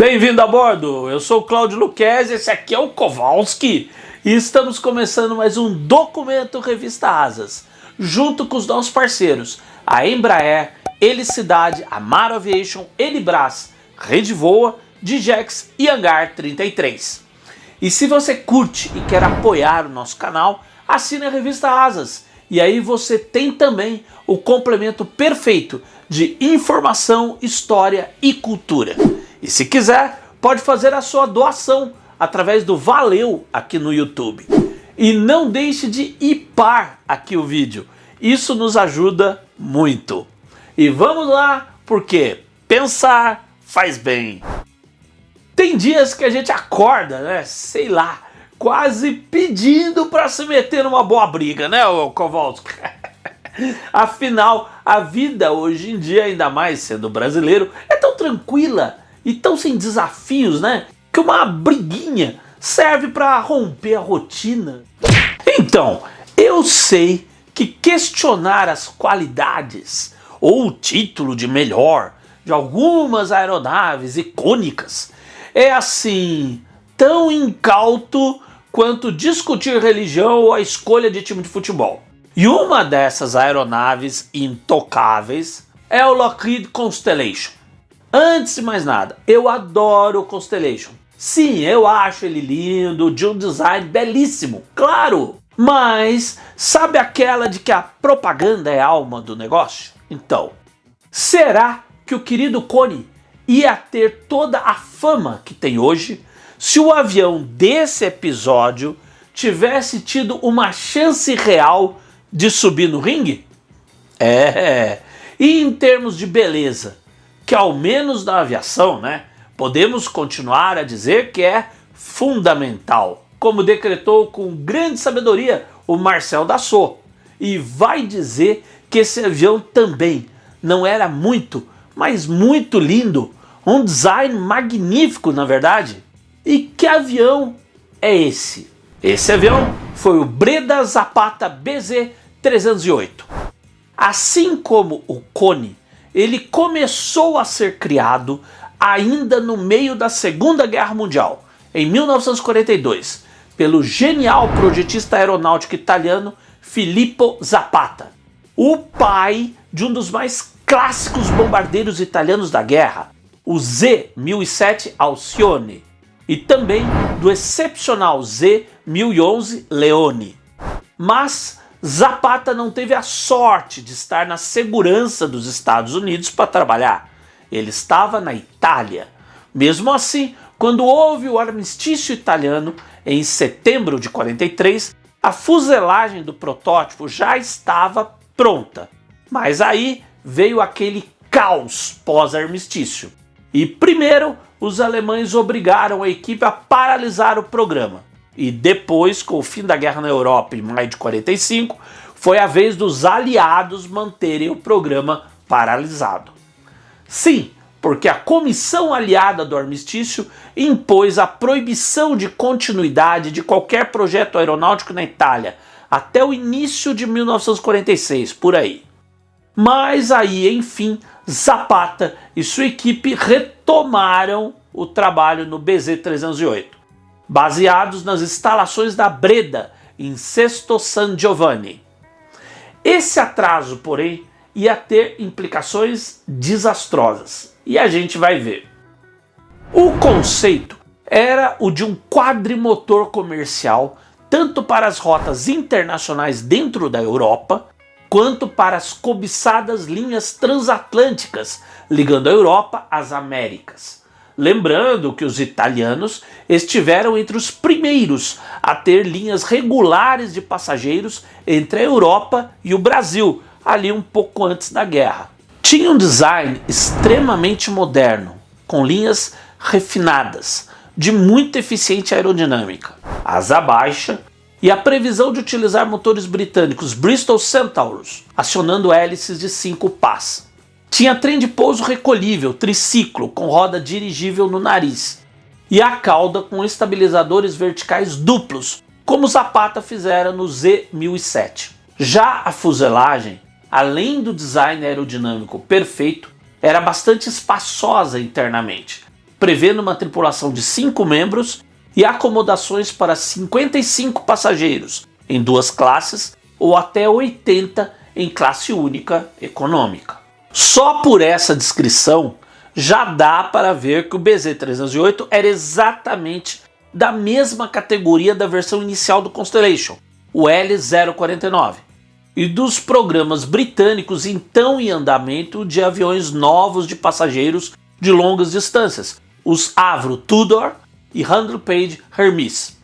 Bem-vindo a bordo, eu sou o Cláudio Luquezzi, esse aqui é o Kowalski e estamos começando mais um Documento Revista Asas, junto com os nossos parceiros, a Embraer, Helicidade, Amaro Aviation, Helibras, Rede Voa, Digex e Hangar 33. E se você curte e quer apoiar o nosso canal, assine a Revista Asas e aí você tem também o complemento perfeito de informação, história e cultura. E se quiser, pode fazer a sua doação através do Valeu aqui no YouTube. E não deixe de ipar aqui o vídeo, isso nos ajuda muito. E vamos lá, porque pensar faz bem. Tem dias que a gente acorda, né, sei lá, quase pedindo para se meter numa boa briga, né, Kowalski? Afinal, a vida hoje em dia, ainda mais sendo brasileiro, é tão tranquila e tão sem desafios, né? Que uma briguinha serve para romper a rotina. Então, eu sei que questionar as qualidades ou o título de melhor de algumas aeronaves icônicas é assim, tão incauto quanto discutir religião ou a escolha de time de futebol. E uma dessas aeronaves intocáveis é o Lockheed Constellation. Antes de mais nada, eu adoro o Constellation. Sim, eu acho ele lindo, de um design belíssimo, claro. Mas sabe aquela de que a propaganda é a alma do negócio? Então, será que o querido Kone ia ter toda a fama que tem hoje se o avião desse episódio tivesse tido uma chance real de subir no ringue? E em termos de beleza, que ao menos na aviação, né, podemos continuar a dizer que é fundamental, como decretou com grande sabedoria o Marcel Dassault. E vai dizer que esse avião também não era muito, mas muito lindo, um design magnífico na verdade. E que avião é esse? Esse avião foi o Breda Zapata BZ-308. Assim como o Kone, ele começou a ser criado ainda no meio da Segunda Guerra Mundial, em 1942, pelo genial projetista aeronáutico italiano Filippo Zapata, o pai de um dos mais clássicos bombardeiros italianos da guerra, o Z-1007 Alcione, e também do excepcional Z-1011 Leone. Mas Zapata não teve a sorte de estar na segurança dos Estados Unidos para trabalhar. Ele estava na Itália. Mesmo assim, quando houve o armistício italiano, em setembro de 43, a fuselagem do protótipo já estava pronta. Mas aí veio aquele caos pós-armistício. E primeiro, os alemães obrigaram a equipe a paralisar o programa. E depois, com o fim da guerra na Europa em maio de 45, foi a vez dos aliados manterem o programa paralisado. Sim, porque a Comissão Aliada do Armistício impôs a proibição de continuidade de qualquer projeto aeronáutico na Itália até o início de 1946, por aí. Mas aí, enfim, Zapata e sua equipe retomaram o trabalho no BZ-308. Baseados nas instalações da Breda, em Sesto San Giovanni. Esse atraso, porém, ia ter implicações desastrosas, e a gente vai ver. O conceito era o de um quadrimotor comercial, tanto para as rotas internacionais dentro da Europa, quanto para as cobiçadas linhas transatlânticas, ligando a Europa às Américas. Lembrando que os italianos estiveram entre os primeiros a ter linhas regulares de passageiros entre a Europa e o Brasil, ali um pouco antes da guerra. Tinha um design extremamente moderno, com linhas refinadas, de muito eficiente aerodinâmica, asa baixa e a previsão de utilizar motores britânicos Bristol Centaurus, acionando hélices de 5 pás. Tinha trem de pouso recolhível, triciclo, com roda dirigível no nariz. E a cauda com estabilizadores verticais duplos, como Zapata fizera no Z-1007. Já a fuselagem, além do design aerodinâmico perfeito, era bastante espaçosa internamente, prevendo uma tripulação de 5 membros e acomodações para 55 passageiros em 2 classes ou até 80 em classe única econômica. Só por essa descrição já dá para ver que o BZ-308 era exatamente da mesma categoria da versão inicial do Constellation, o L-049, e dos programas britânicos então em andamento de aviões novos de passageiros de longas distâncias, os Avro Tudor e Handley Page Hermes.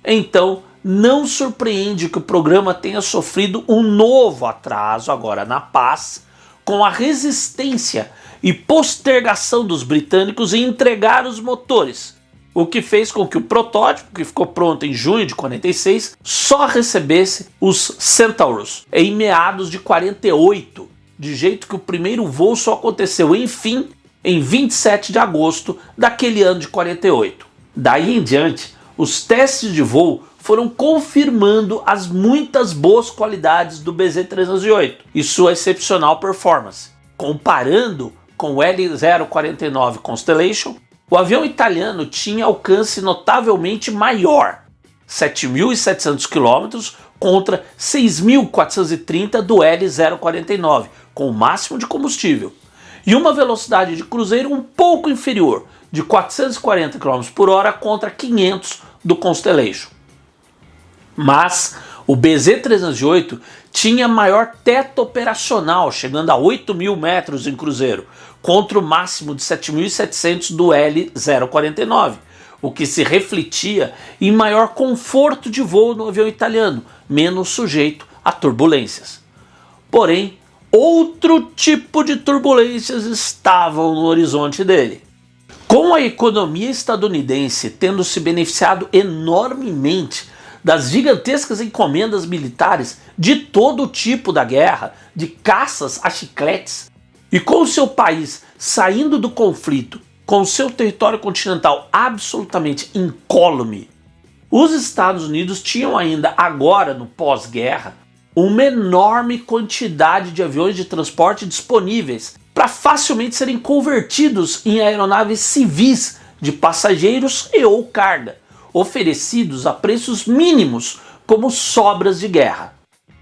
Então, não surpreende que o programa tenha sofrido um novo atraso agora na paz, com a resistência e postergação dos britânicos em entregar os motores, o que fez com que o protótipo, que ficou pronto em junho de 46, só recebesse os Centaurus em meados de 48, de jeito que o primeiro voo só aconteceu, enfim, em 27 de agosto daquele ano de 48. Daí em diante, os testes de voo foram confirmando as muitas boas qualidades do BZ-308 e sua excepcional performance. Comparando com o L-049 Constellation, o avião italiano tinha alcance notavelmente maior, 7.700 km contra 6.430 do L-049, com o máximo de combustível, e uma velocidade de cruzeiro um pouco inferior, de 440 km por hora contra 500 do Constellation. Mas o BZ-308 tinha maior teto operacional, chegando a 8.000 metros em cruzeiro, contra o máximo de 7.700 do L-049, o que se refletia em maior conforto de voo no avião italiano, menos sujeito a turbulências. Porém, outro tipo de turbulências estavam no horizonte dele. Com a economia estadunidense tendo se beneficiado enormemente das gigantescas encomendas militares de todo tipo da guerra, de caças a chicletes, e com o seu país saindo do conflito, com o seu território continental absolutamente incólume, os Estados Unidos tinham ainda agora, no pós-guerra, uma enorme quantidade de aviões de transporte disponíveis para facilmente serem convertidos em aeronaves civis de passageiros e ou carga, oferecidos a preços mínimos como sobras de guerra.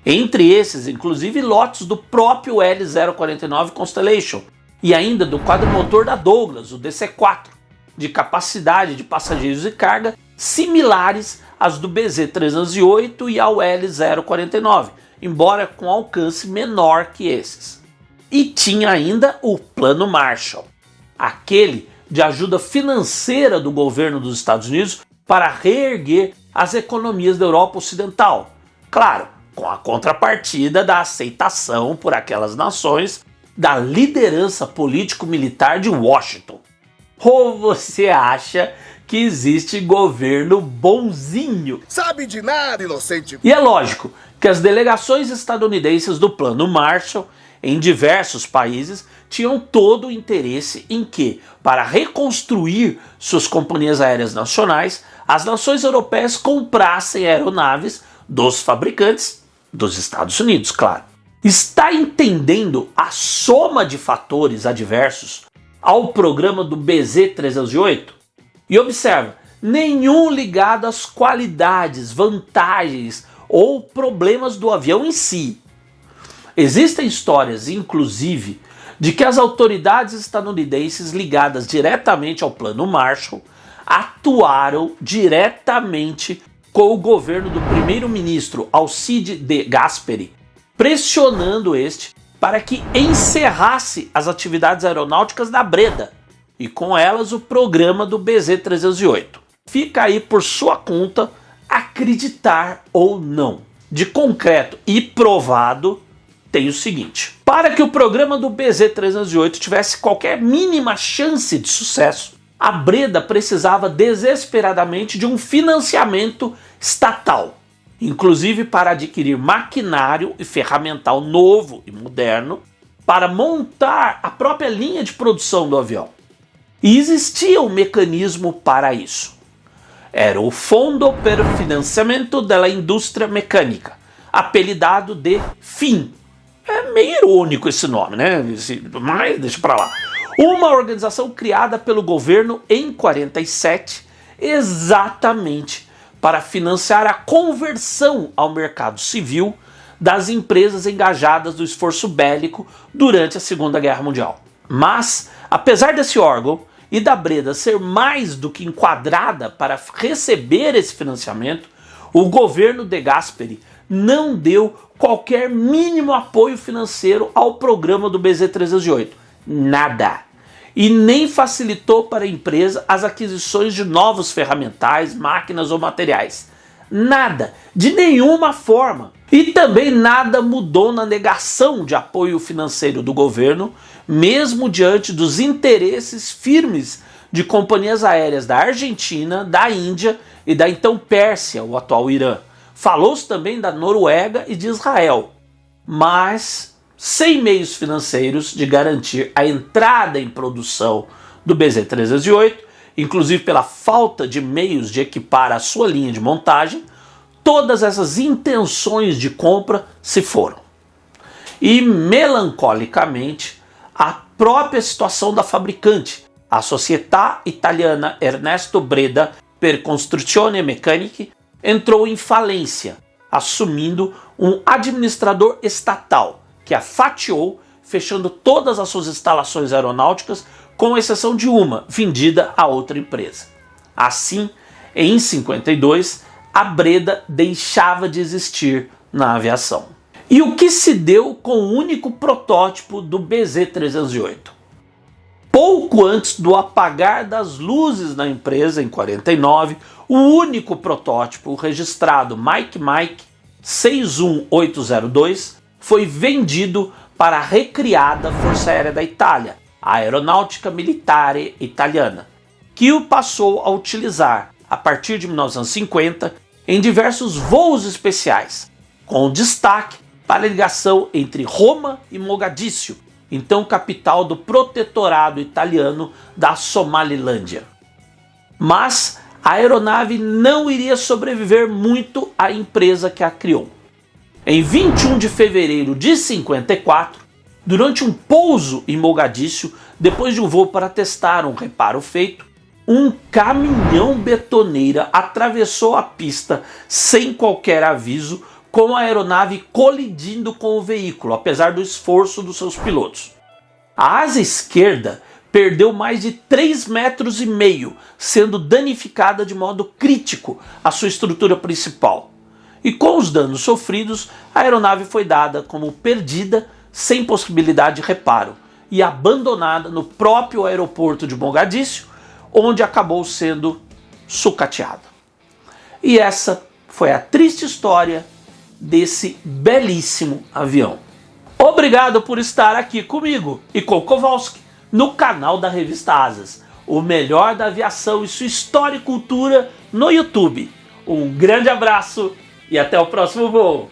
Entre esses, inclusive, lotes do próprio L-049 Constellation e ainda do quadrimotor da Douglas, o DC-4, de capacidade de passageiros e carga similares às do BZ-308 e ao L-049, embora com alcance menor que esses. E tinha ainda o Plano Marshall, aquele de ajuda financeira do governo dos Estados Unidos para reerguer as economias da Europa Ocidental. Claro, com a contrapartida da aceitação por aquelas nações da liderança político-militar de Washington. Ou você acha que existe governo bonzinho? Sabe de nada, inocente! E é lógico que as delegações estadunidenses do Plano Marshall em diversos países tinham todo o interesse em que, para reconstruir suas companhias aéreas nacionais, as nações europeias comprassem aeronaves dos fabricantes dos Estados Unidos, claro. Está entendendo a soma de fatores adversos ao programa do BZ-308? E observa, nenhum ligado às qualidades, vantagens ou problemas do avião em si. Existem histórias, inclusive, de que as autoridades estadunidenses ligadas diretamente ao Plano Marshall atuaram diretamente com o governo do primeiro-ministro Alcide de Gasperi, pressionando este para que encerrasse as atividades aeronáuticas da Breda e com elas o programa do BZ-308. Fica aí por sua conta acreditar ou não. De concreto e provado, tem o seguinte: para que o programa do BZ-308 tivesse qualquer mínima chance de sucesso, a Breda precisava desesperadamente de um financiamento estatal, inclusive para adquirir maquinário e ferramental novo e moderno para montar a própria linha de produção do avião. E existia um mecanismo para isso. Era o Fondo per Financiamento della Industria Mecânica, apelidado de FIM. É meio irônico esse nome, né? Mas deixa pra lá. Uma organização criada pelo governo em 47, exatamente para financiar a conversão ao mercado civil das empresas engajadas no esforço bélico durante a Segunda Guerra Mundial. Mas, apesar desse órgão e da Breda ser mais do que enquadrada para receber esse financiamento, o governo De Gasperi não deu qualquer mínimo apoio financeiro ao programa do BZ-308. Nada. E nem facilitou para a empresa as aquisições de novos ferramentais, máquinas ou materiais. Nada. De nenhuma forma. E também nada mudou na negação de apoio financeiro do governo, mesmo diante dos interesses firmes de companhias aéreas da Argentina, da Índia e da então Pérsia, o atual Irã. Falou-se também da Noruega e de Israel, mas sem meios financeiros de garantir a entrada em produção do BZ-308, inclusive pela falta de meios de equipar a sua linha de montagem, todas essas intenções de compra se foram. E melancolicamente, a própria situação da fabricante, a Società Italiana Ernesto Breda per Costruzione Meccanica, entrou em falência, assumindo um administrador estatal que a fatiou, fechando todas as suas instalações aeronáuticas, com exceção de uma, vendida a outra empresa. Assim, em 52, a Breda deixava de existir na aviação. E o que se deu com o único protótipo do BZ-308? Pouco antes do apagar das luzes na empresa, em 49, o único protótipo registrado Mike 61802 foi vendido para a recriada Força Aérea da Itália, a Aeronautica Militare Italiana, que o passou a utilizar a partir de 1950 em diversos voos especiais, com destaque para a ligação entre Roma e Mogadíscio, então capital do protetorado italiano da Somalilândia. Mas a aeronave não iria sobreviver muito à empresa que a criou. Em 21 de fevereiro de 54, durante um pouso em Mogadíscio, depois de um voo para testar um reparo feito, um caminhão betoneira atravessou a pista sem qualquer aviso, com a aeronave colidindo com o veículo, apesar do esforço dos seus pilotos. A asa esquerda perdeu mais de 3,5 metros, sendo danificada de modo crítico a sua estrutura principal. E com os danos sofridos, a aeronave foi dada como perdida, sem possibilidade de reparo, e abandonada no próprio aeroporto de Mogadíscio, onde acabou sendo sucateada. E essa foi a triste história desse belíssimo avião. Obrigado por estar aqui comigo e com Kowalski no canal da Revista Asas, o melhor da aviação e sua história e cultura no YouTube. Um grande abraço e até o próximo voo!